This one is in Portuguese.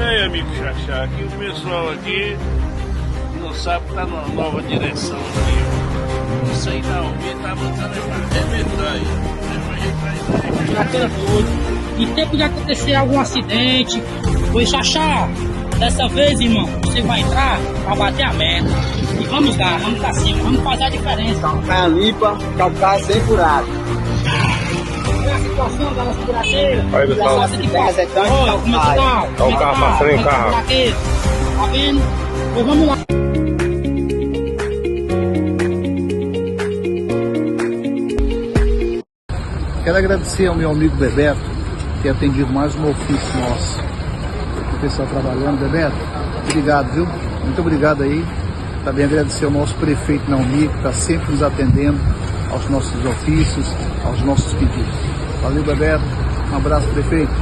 E aí, amigo Xaxá, aqui o pessoal aqui não sabe que tá numa nova direção aqui. Isso aí não, alguém tá mandando arrebentar aí. E sempre de acontecer algum acidente. Oi, Xaxá, dessa vez, irmão, você vai entrar pra bater a meta. E vamos lá, vamos pra cima, vamos fazer a diferença. Calcaia limpa, calcaia sem furado. Qual é a situação da nossa buraqueira? Aí, pessoal. Olha, como é que tá? Tá o carro passando em carro. Tá vendo? Então vamos lá. Quero agradecer ao meu amigo Bebeto, que tem atendido mais um ofício nosso. O pessoal trabalhando, Bebeto, obrigado, viu? Muito obrigado aí. Também agradecer ao nosso prefeito Naumi, que está sempre nos atendendo aos nossos ofícios, aos nossos pedidos. Valeu, Bebeto. Um abraço, prefeito.